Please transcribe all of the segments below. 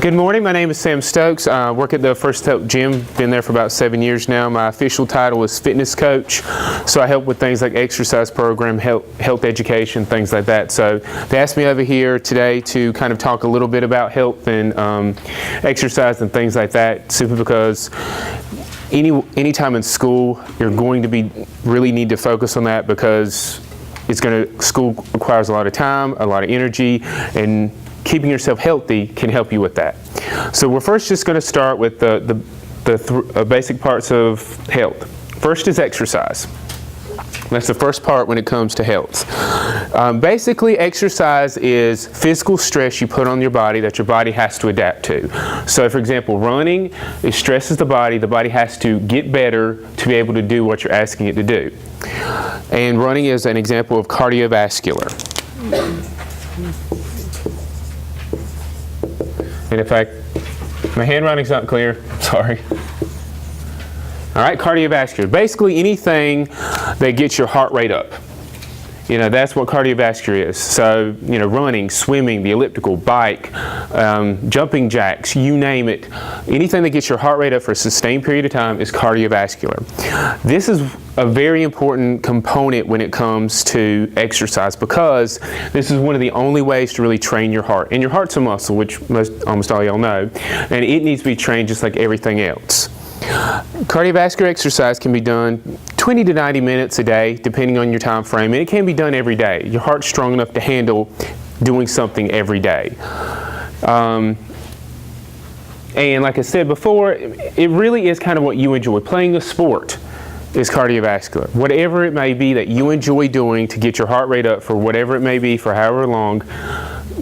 Good morning, my name is Sam Stokes. I work at the FirstHealth gym, been there for about 7 years now. My official title is fitness coach, so I help with things like exercise program, health education, things like that. So they asked me over here today to kind of talk a little bit about health and exercise and things like that, simply because any time in school you're going to really need to focus on that, because school requires a lot of time, a lot of energy, and keeping yourself healthy can help you with that. So we're first just going to start with the basic parts of health. First is exercise. That's the first part when it comes to health. Basically, exercise is physical stress you put on your body that your body has to adapt to. So for example, running, it stresses the body. The body has to get better to be able to do what you're asking it to do. And running is an example of cardiovascular. And in fact, my handwriting's not clear, sorry. All right, cardiovascular. Basically anything that gets your heart rate up. That's what cardiovascular is. So, running, swimming, the elliptical, bike, jumping jacks, you name it. Anything that gets your heart rate up for a sustained period of time is cardiovascular. This is a very important component when it comes to exercise, because this is one of the only ways to really train your heart. And your heart's a muscle, which almost all y'all know, and it needs to be trained just like everything else. Cardiovascular exercise can be done 20 to 90 minutes a day, depending on your time frame, and it can be done every day. Your heart's strong enough to handle doing something every day. And like I said before, it really is kind of what you enjoy. Playing a sport is cardiovascular. Whatever it may be that you enjoy doing to get your heart rate up for whatever it may be for however long,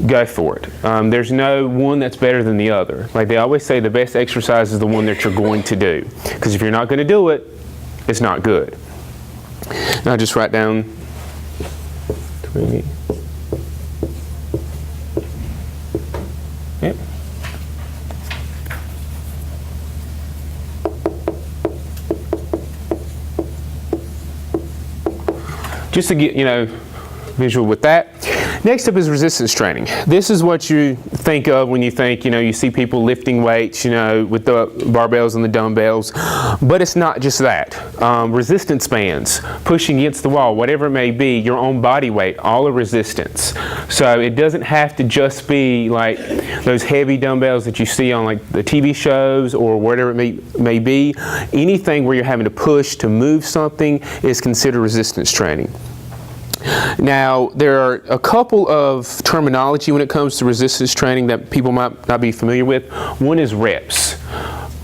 go for it. There's no one that's better than the other. Like they always say, the best exercise is the one that you're going to do. Because if you're not going to do it, it's not good. And I'll just write down Yep. Just to get, visual with that. Next up is resistance training. This is what you think of when you think, you see people lifting weights, with the barbells and the dumbbells, but it's not just that. Resistance bands, pushing against the wall, whatever it may be, your own body weight, all are resistance. So it doesn't have to just be like those heavy dumbbells that you see on like the TV shows or whatever it may be. Anything where you're having to push to move something is considered resistance training. Now, there are a couple of terminology when it comes to resistance training that people might not be familiar with. One is reps.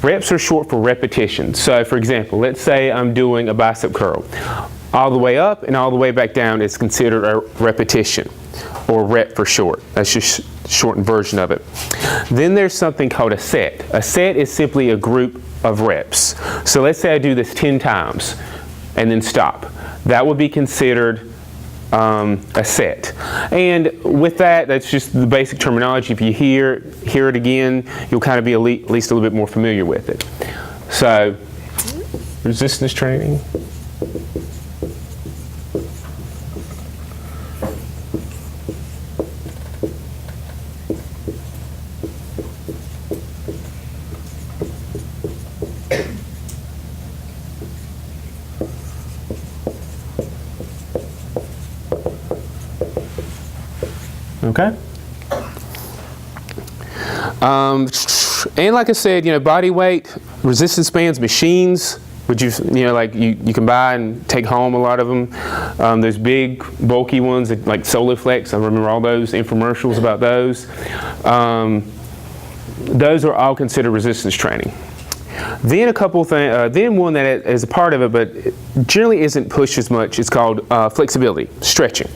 Reps are short for repetition. So, for example, let's say I'm doing a bicep curl. All the way up and all the way back down is considered a repetition, or rep for short. That's just a shortened version of it. Then there's something called a set. A set is simply a group of reps. So let's say I do this 10 times and then stop. That would be considered a set. And with that, that's just the basic terminology. If you hear it again, you'll kind of be at least a little bit more familiar with it. So, resistance training. Okay. And like I said, body weight, resistance bands, machines, which you can buy and take home a lot of them. Those big, bulky ones like SoloFlex, I remember all those infomercials about those. Those are all considered resistance training. Then a couple things, then one that is a part of it, but generally isn't pushed as much, is called flexibility, stretching.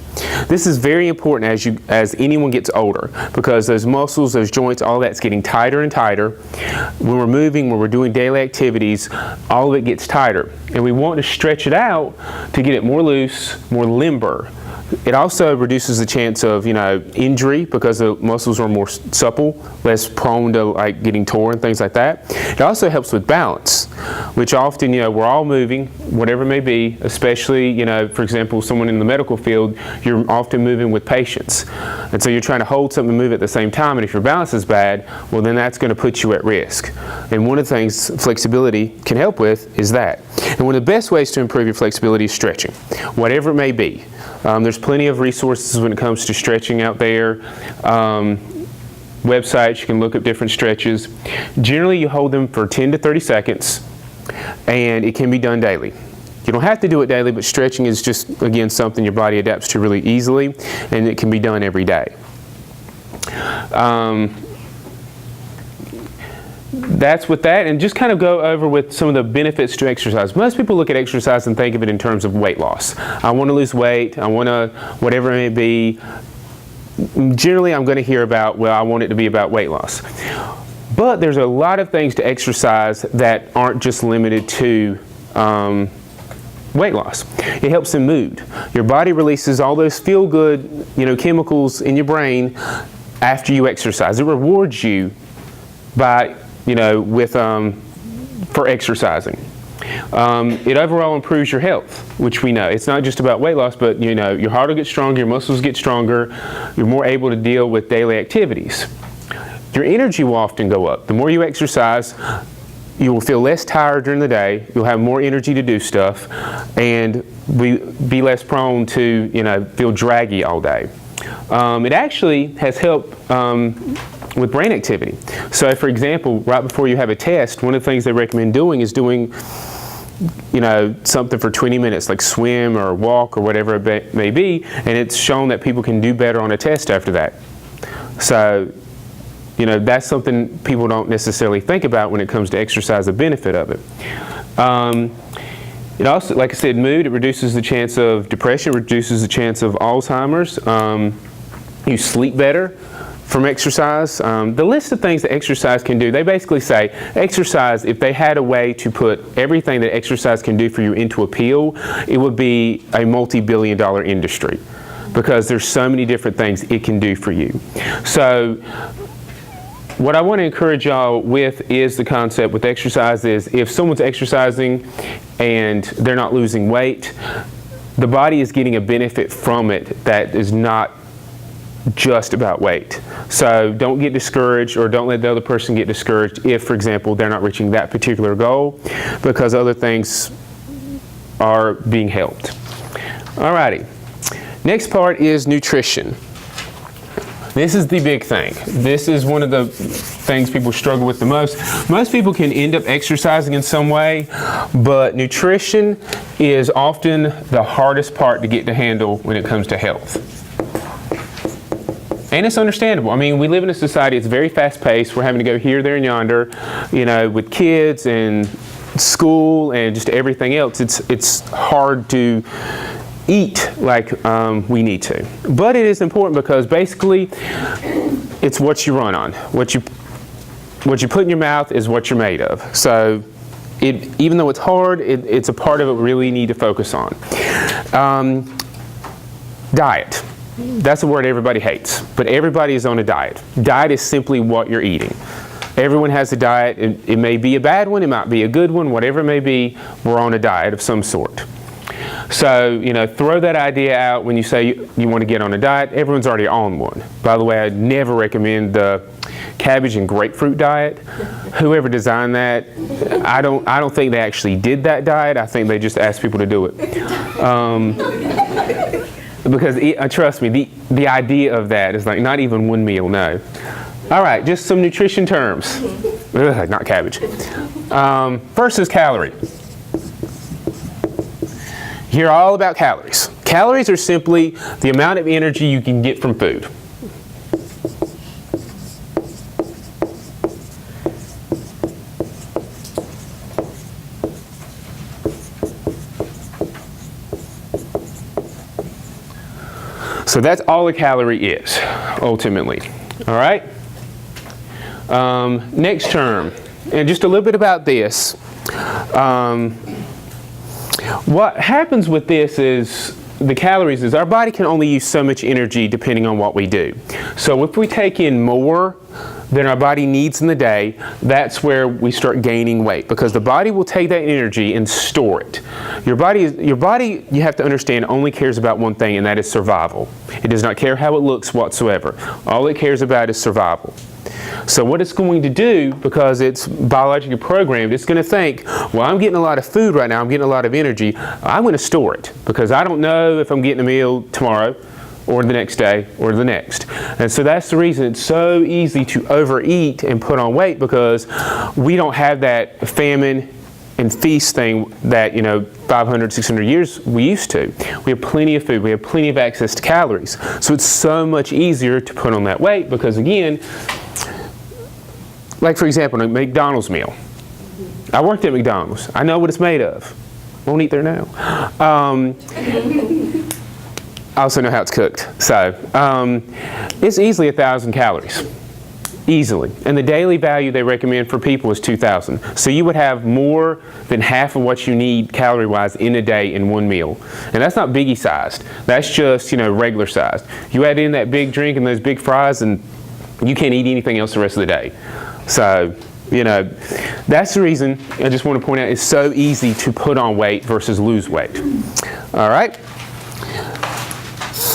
This is very important as anyone gets older, because those muscles, those joints, all that's getting tighter and tighter. When we're moving, when we're doing daily activities, all of it gets tighter. And we want to stretch it out to get it more loose, more limber. It also reduces the chance of, injury because the muscles are more supple, less prone to like getting torn, things like that. It also helps with balance, which often, we're all moving, whatever it may be, especially, for example, someone in the medical field, you're often moving with patients. And so you're trying to hold something and move at the same time, and if your balance is bad, well then that's going to put you at risk. And one of the things flexibility can help with is that. And one of the best ways to improve your flexibility is stretching, whatever it may be. There's plenty of resources when it comes to stretching out there. Websites, you can look up different stretches. Generally, you hold them for 10 to 30 seconds, and it can be done daily. You don't have to do it daily, but stretching is just, again, something your body adapts to really easily, and it can be done every day. That's with that, and just kind of go over with some of the benefits to exercise. Most people look at exercise and think of it in terms of weight loss. I want to lose weight, I want to, whatever it may be. Generally, I'm going to hear about, well, I want it to be about weight loss. But there's a lot of things to exercise that aren't just limited to weight loss. It helps in mood. Your body releases all those feel-good, chemicals in your brain after you exercise. It rewards you by, for exercising. It overall improves your health, which we know. It's not just about weight loss, but your heart will get stronger, your muscles get stronger, you're more able to deal with daily activities. Your energy will often go up. The more you exercise, you will feel less tired during the day, you'll have more energy to do stuff, and be less prone to feel draggy all day. It actually has helped with brain activity. So for example, right before you have a test, one of the things they recommend doing is doing something for 20 minutes, like swim or walk or whatever it may be, and it's shown that people can do better on a test after that. So that's something people don't necessarily think about when it comes to exercise, the benefit of it. It also, like I said, mood, it reduces the chance of depression, reduces the chance of Alzheimer's. You sleep better from exercise. The list of things that exercise can do, they basically say exercise, if they had a way to put everything that exercise can do for you into a pill, it would be a multi-billion-dollar industry because there's so many different things it can do for you. So what I want to encourage y'all with is the concept with exercise is if someone's exercising and they're not losing weight, the body is getting a benefit from it that is not just about weight. So don't get discouraged, or don't let the other person get discouraged if, for example, they're not reaching that particular goal because other things are being helped. Alrighty. Next part is nutrition. This is the big thing. This is one of the things people struggle with the most. Most people can end up exercising in some way, but nutrition is often the hardest part to get to handle when it comes to health. And it's understandable. I mean, we live in a society, it's very fast-paced. We're having to go here, there, and yonder, with kids and school and just everything else. It's hard to eat like we need to. But it is important because basically it's what you run on. What you put in your mouth is what you're made of. So even though it's hard, it's a part of it we really need to focus on. Diet. That's a word everybody hates, but everybody is on a diet. Diet is simply what you're eating. Everyone has a diet. It may be a bad one, it might be a good one, whatever it may be, we're on a diet of some sort. So, throw that idea out when you say you want to get on a diet. Everyone's already on one. By the way, I'd never recommend the cabbage and grapefruit diet. Whoever designed that, I don't think they actually did that diet. I think they just asked people to do it. Because trust me, the idea of that is like not even one meal, no. All right, just some nutrition terms. Ugh, not cabbage. First is calorie. Hear all about calories. Calories are simply the amount of energy you can get from food. So that's all a calorie is, ultimately. All right? Next term, and just a little bit about this. What happens with this is the calories is our body can only use so much energy depending on what we do. So if we take in more than our body needs in the day, that's where we start gaining weight, because the body will take that energy and store it. Your body, you have to understand, only cares about one thing, and that is survival. It does not care how it looks whatsoever. All it cares about is survival. So what it's going to do, because it's biologically programmed, it's going to think, well, I'm getting a lot of food right now, I'm getting a lot of energy, I'm going to store it, because I don't know if I'm getting a meal tomorrow, or the next day, or the next. And so that's the reason it's so easy to overeat and put on weight, because we don't have that famine and feast thing that, 500, 600 years we used to. We have plenty of food, we have plenty of access to calories. So it's so much easier to put on that weight, because again, like for example, a McDonald's meal. I worked at McDonald's. I know what it's made of. Won't eat there now. I also know how it's cooked. So it's easily 1,000 calories. Easily. And the daily value they recommend for people is 2,000. So you would have more than half of what you need calorie-wise in a day in one meal. And that's not biggie sized. That's just, regular sized. You add in that big drink and those big fries, and you can't eat anything else the rest of the day. So, that's the reason I just want to point out it's so easy to put on weight versus lose weight. All right?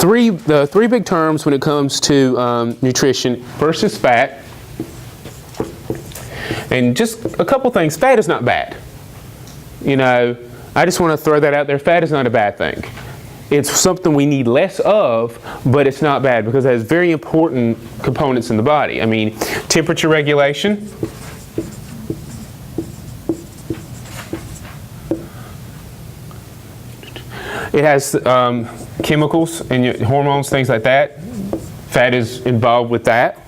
The three big terms when it comes to nutrition. First is fat. And just a couple things. Fat is not bad. I just want to throw that out there. Fat is not a bad thing. It's something we need less of, but it's not bad because it has very important components in the body. I mean, temperature regulation. It has chemicals and hormones, things like that. Fat is involved with that.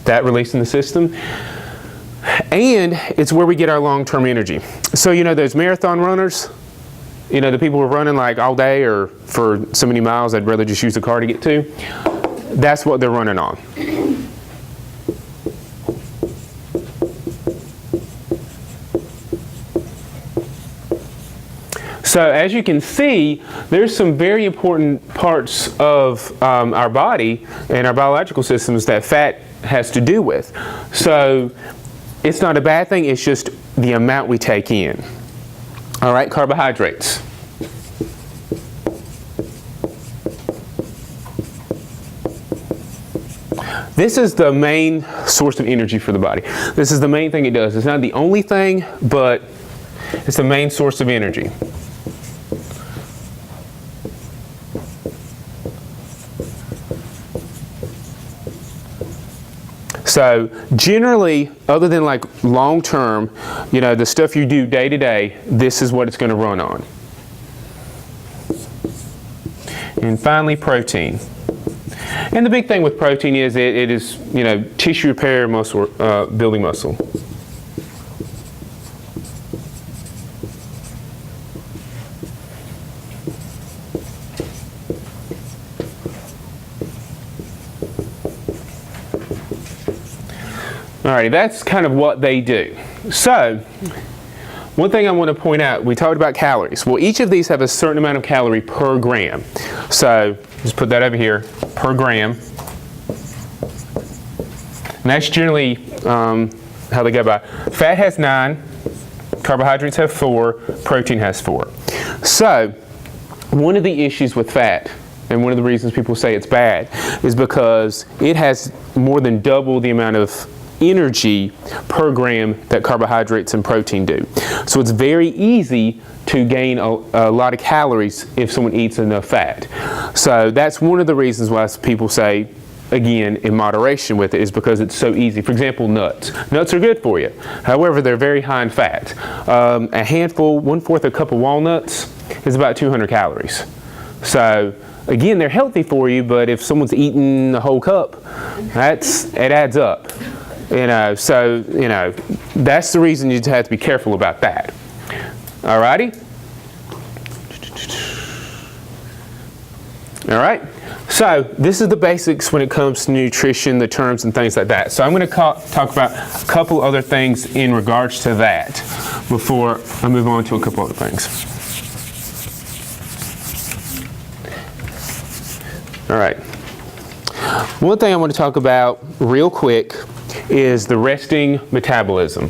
That released in the system. And it's where we get our long-term energy. So those marathon runners, the people who are running like all day or for so many miles, I'd rather just use a car to get to. That's what they're running on. So as you can see, there's some very important parts of our body and our biological systems that fat has to do with. So it's not a bad thing, it's just the amount we take in. All right, carbohydrates. This is the main source of energy for the body. This is the main thing it does. It's not the only thing, but it's the main source of energy. So generally, other than like long term, the stuff you do day to day, this is what it's going to run on. And finally, protein. And the big thing with protein is it is, tissue repair, muscle, building muscle. Alrighty, that's kind of what they do. So, one thing I want to point out, we talked about calories. Well, each of these have a certain amount of calorie per gram. So, just put that over here, per gram. And that's generally how they go by. Fat has 9, carbohydrates have 4, protein has 4. So, one of the issues with fat, and one of the reasons people say it's bad, is because it has more than double the amount of energy per gram that carbohydrates and protein do. So it's very easy to gain a lot of calories if someone eats enough fat. So that's one of the reasons why people say, again, in moderation with it, is because it's so easy. For example, nuts. Nuts are good for you. However, they're very high in fat. A handful, 1/4 a cup of walnuts is about 200 calories. So again, they're healthy for you, but if someone's eating a whole cup, it adds up. So that's the reason you have to be careful about that. Alrighty? Alright, So this is the basics when it comes to nutrition, the terms and things like that. So I'm going to talk about a couple other things in regards to that before I move on to a couple other things. All right. One thing I want to talk about real quick is the resting metabolism.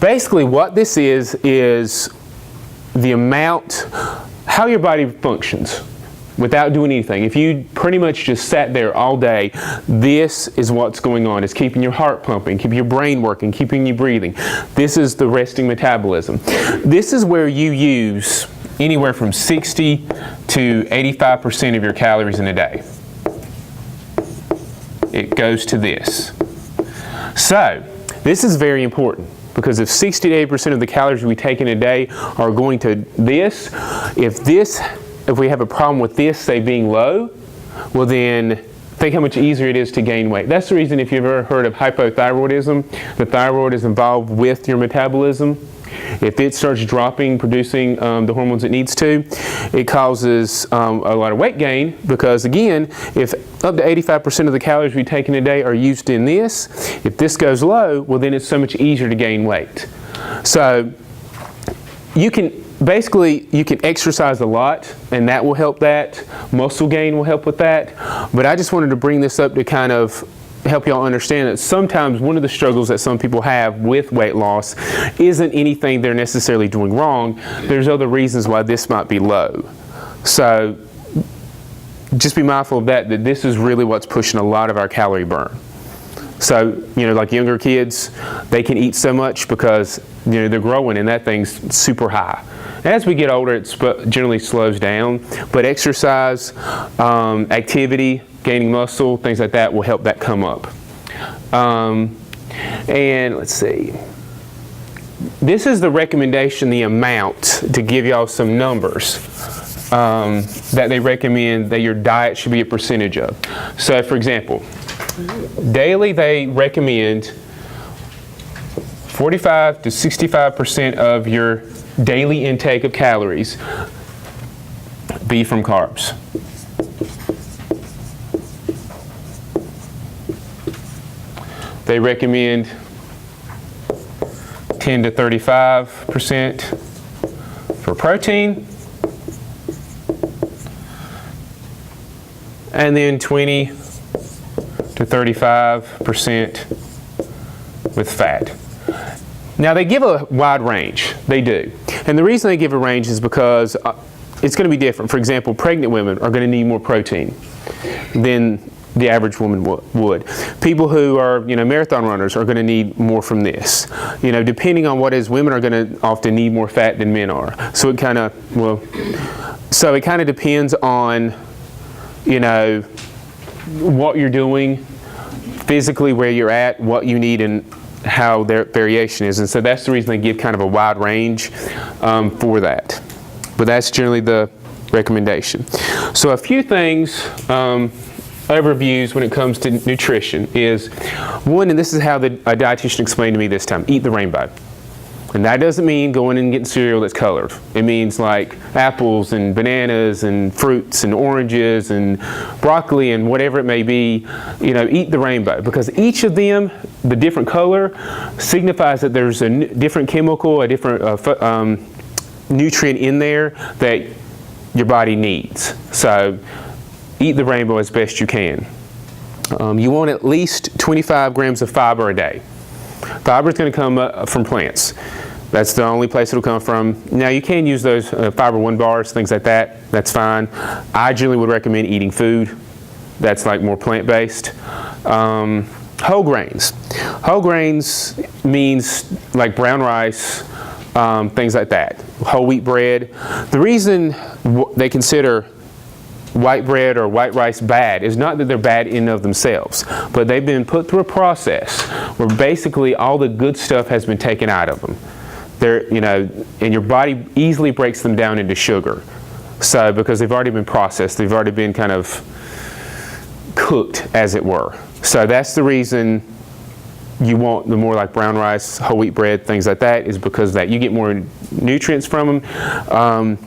Basically what this is the amount, how your body functions without doing anything. If you pretty much just sat there all day, this is what's going on. It's keeping your heart pumping, keeping your brain working, keeping you breathing. This is the resting metabolism. This is where you use anywhere from 60 to 85% of your calories in a day. It goes to this. So, this is very important. Because if 60 to 80% of the calories we take in a day are going to this, if we have a problem with this, say being low, well then think how much easier it is to gain weight. That's the reason if you've ever heard of hypothyroidism, the thyroid is involved with your metabolism. If it starts dropping, producing the hormones it needs to, it causes a lot of weight gain because, again, if up to 85% of the calories we take in a day are used in this, if this goes low, well then it's so much easier to gain weight. So you can exercise a lot and that will help that. Muscle gain will help with that. But I just wanted to bring this up to kind of help y'all understand that sometimes one of the struggles that some people have with weight loss isn't anything they're necessarily doing wrong. There's other reasons why this might be low. So just be mindful of that this is really what's pushing a lot of our calorie burn. So, like younger kids, they can eat so much because, they're growing and that thing's super high. As we get older, it generally slows down, but exercise, activity, gaining muscle, things like that will help that come up. And let's see. This is the recommendation, the amount, to give y'all some numbers that they recommend that your diet should be a percentage of. So for example, daily they recommend 45 to 65% of your daily intake of calories be from carbs. They recommend 10 to 35% for protein, and then 20 to 35% with fat. Now they give a wide range, they do. And the reason they give a range is because it's going to be different. For example, pregnant women are going to need more protein than the average woman would. People who are, marathon runners are going to need more from this. Depending on what it is, women are going to often need more fat than men are. So it kind of depends on, what you're doing physically, where you're at, what you need, and how their variation is. And so that's the reason they give kind of a wide range for that. But that's generally the recommendation. So a few things, overviews when it comes to nutrition is, one, and this is how a dietitian explained to me this time, eat the rainbow. And that doesn't mean going and getting cereal that's colored. It means like apples and bananas and fruits and oranges and broccoli and whatever it may be, eat the rainbow. Because each of them, the different color, signifies that there's a different chemical, a different nutrient in there that your body needs. So eat the rainbow as best you can. You want at least 25 grams of fiber a day. Fiber is going to come from plants. That's the only place it'll come from. Now you can use those Fiber One bars, things like that. That's fine. I generally would recommend eating food that's like more plant-based. Whole grains. Whole grains means like brown rice, things like that. Whole wheat bread. The reason they consider white bread or white rice bad is not that they're bad in and of themselves, but they've been put through a process where basically all the good stuff has been taken out of them. And your body easily breaks them down into sugar. So because they've already been processed, they've already been kind of cooked, as it were. So that's the reason you want the more like brown rice, whole wheat bread, things like that, is because of that. You get more nutrients from them.